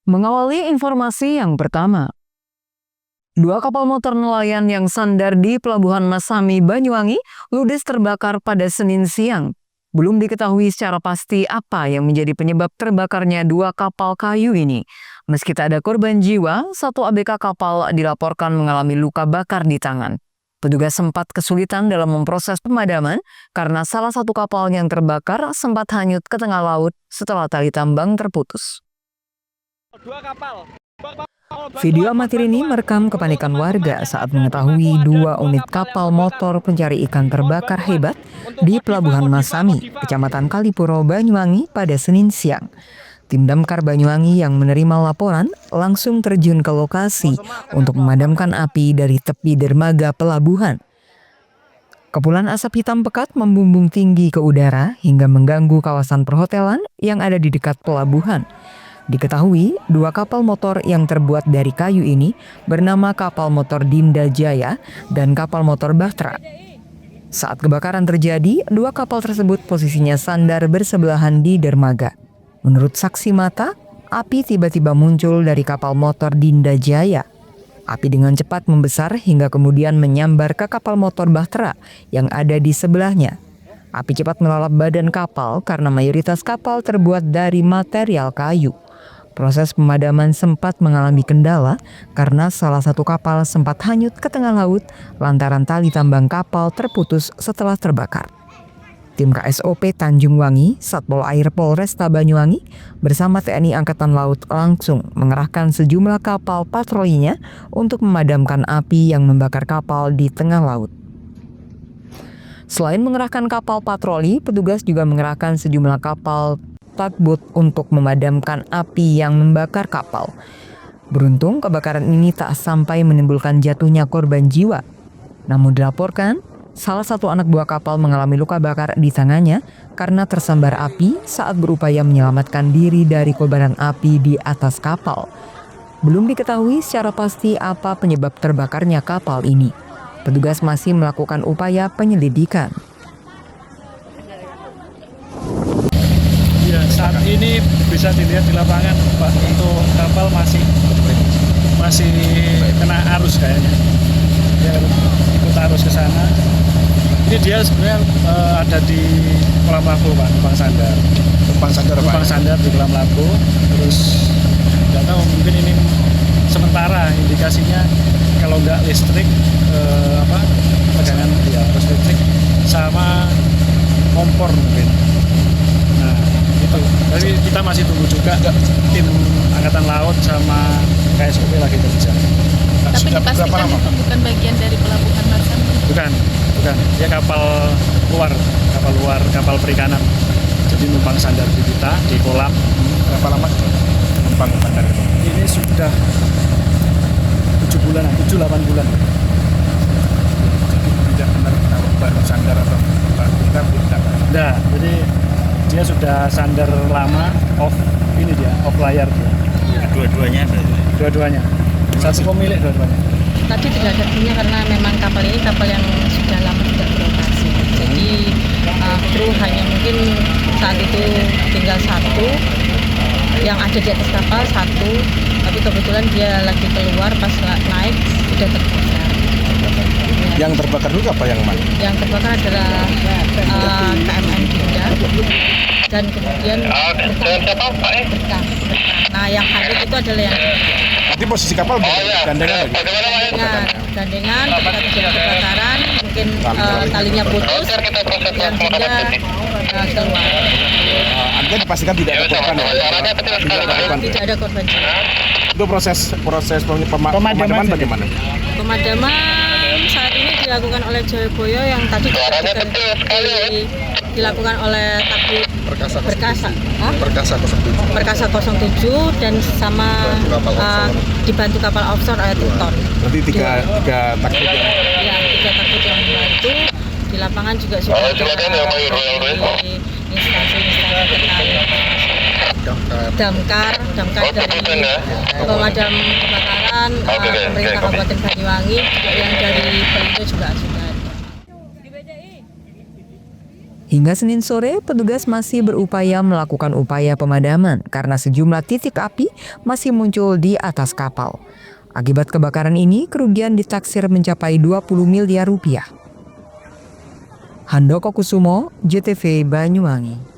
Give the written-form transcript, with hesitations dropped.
Mengawali informasi yang pertama, dua kapal motor nelayan yang sandar di Pelabuhan Masami, Banyuwangi, ludes terbakar pada Senin siang. Belum diketahui secara pasti apa yang menjadi penyebab terbakarnya dua kapal kayu ini. Meski tak ada korban jiwa, satu ABK kapal dilaporkan mengalami luka bakar di tangan. Petugas sempat kesulitan dalam memproses pemadaman karena salah satu kapal yang terbakar sempat hanyut ke tengah laut setelah tali tambang terputus. Video amatir ini merekam kepanikan warga saat mengetahui dua unit kapal motor pencari ikan terbakar hebat di Pelabuhan Masami, Kecamatan Kalipuro, Banyuwangi pada Senin siang. Tim Damkar Banyuwangi yang menerima laporan langsung terjun ke lokasi untuk memadamkan api dari tepi dermaga pelabuhan. Kepulan asap hitam pekat membumbung tinggi ke udara hingga mengganggu kawasan perhotelan yang ada di dekat pelabuhan. Diketahui, dua kapal motor yang terbuat dari kayu ini bernama kapal motor Dinda Jaya dan kapal motor Bahtera. Saat kebakaran terjadi, dua kapal tersebut posisinya sandar bersebelahan di dermaga. Menurut saksi mata, api tiba-tiba muncul dari kapal motor Dinda Jaya. Api dengan cepat membesar hingga kemudian menyambar ke kapal motor Bahtera yang ada di sebelahnya. Api cepat melalap badan kapal karena mayoritas kapal terbuat dari material kayu. Proses pemadaman sempat mengalami kendala karena salah satu kapal sempat hanyut ke tengah laut lantaran tali tambang kapal terputus setelah terbakar. Tim KSOP Tanjung Wangi, Satpol Air Polresta Banyuwangi bersama TNI Angkatan Laut langsung mengerahkan sejumlah kapal patrolinya untuk memadamkan api yang membakar kapal di tengah laut. Selain mengerahkan kapal patroli, petugas juga mengerahkan sejumlah kapal tugboat untuk memadamkan api yang membakar kapal. Beruntung kebakaran ini tak sampai menimbulkan jatuhnya korban jiwa. Namun dilaporkan, salah satu anak buah kapal mengalami luka bakar di tangannya karena tersambar api saat berupaya menyelamatkan diri dari kobaran api di atas kapal. Belum diketahui secara pasti apa penyebab terbakarnya kapal ini. Petugas masih melakukan upaya penyelidikan. Ya, saat ini bisa dilihat di lapangan, Pak, untuk kapal masih kena arus kayaknya. Dia ikut arus ke sana. Ini dia sebenarnya ada di kolam lampu, Pak, numpang sandar di kolam lampu. Terus nggak tahu, mungkin ini sementara indikasinya kalau nggak listrik, tegangan ya arus listrik sama kompor mungkin. Nah, itu. Tapi kita masih tunggu juga tim Angkatan Laut sama KSOP lagi kerja. Tapi dipastikan itu bukan bagian dari Pelabuhan Masami? Bukan. Dia kapal luar, kapal perikanan. Jadi numpang sandar di kita di kolam. Berapa lama numpang sandar? Ini sudah 7-8 bulan. Tidak benar kalau baru sandar atau kita tidak. Nah, jadi dia sudah sandar lama, off layar dia. Dua-duanya. Satu pemilik dua-duanya. Tadi tidak ada punya karena memang kapal ini kapal yang sudah lama tidak beroperasi. Jadi kru hanya mungkin saat itu tinggal satu, yang ada di atas kapal satu, tapi kebetulan dia lagi keluar pas naik sudah terbakar. Yang terbakar dulu apa yang mana? Yang terbakar adalah KMN Dinda dan kemudian berkah. Nah, yang hanyut itu adalah yang Nanti posisi kapal gandengan lagi? gandengan ketika terjadi kebakaran, mungkin talinya putus dan Dinda keluar. Artinya dipastikan tidak ada korban? Tidak ada korban jiwa. Itu proses pemadaman bagaimana? Pemadaman saat ini dilakukan oleh Jayabaya yang tadi dilakukan oleh Takbut Perkasa 07 dan sama dibantu kapal offshore oleh Triton. Berarti tiga takbut yang... Ya, 3 takbut yang membantu. Di lapangan juga sudah ada instansi-instansi terkait damkar dari pemadam kebakaran, pemerintah Kabupaten Banyuwangi, yang dari Pelindo juga sudah ada. Hingga Senin sore, petugas masih berupaya melakukan upaya pemadaman karena sejumlah titik api masih muncul di atas kapal. Akibat kebakaran ini, kerugian ditaksir mencapai 20 miliar rupiah. Handoko Kusumo, JTV Banyuwangi.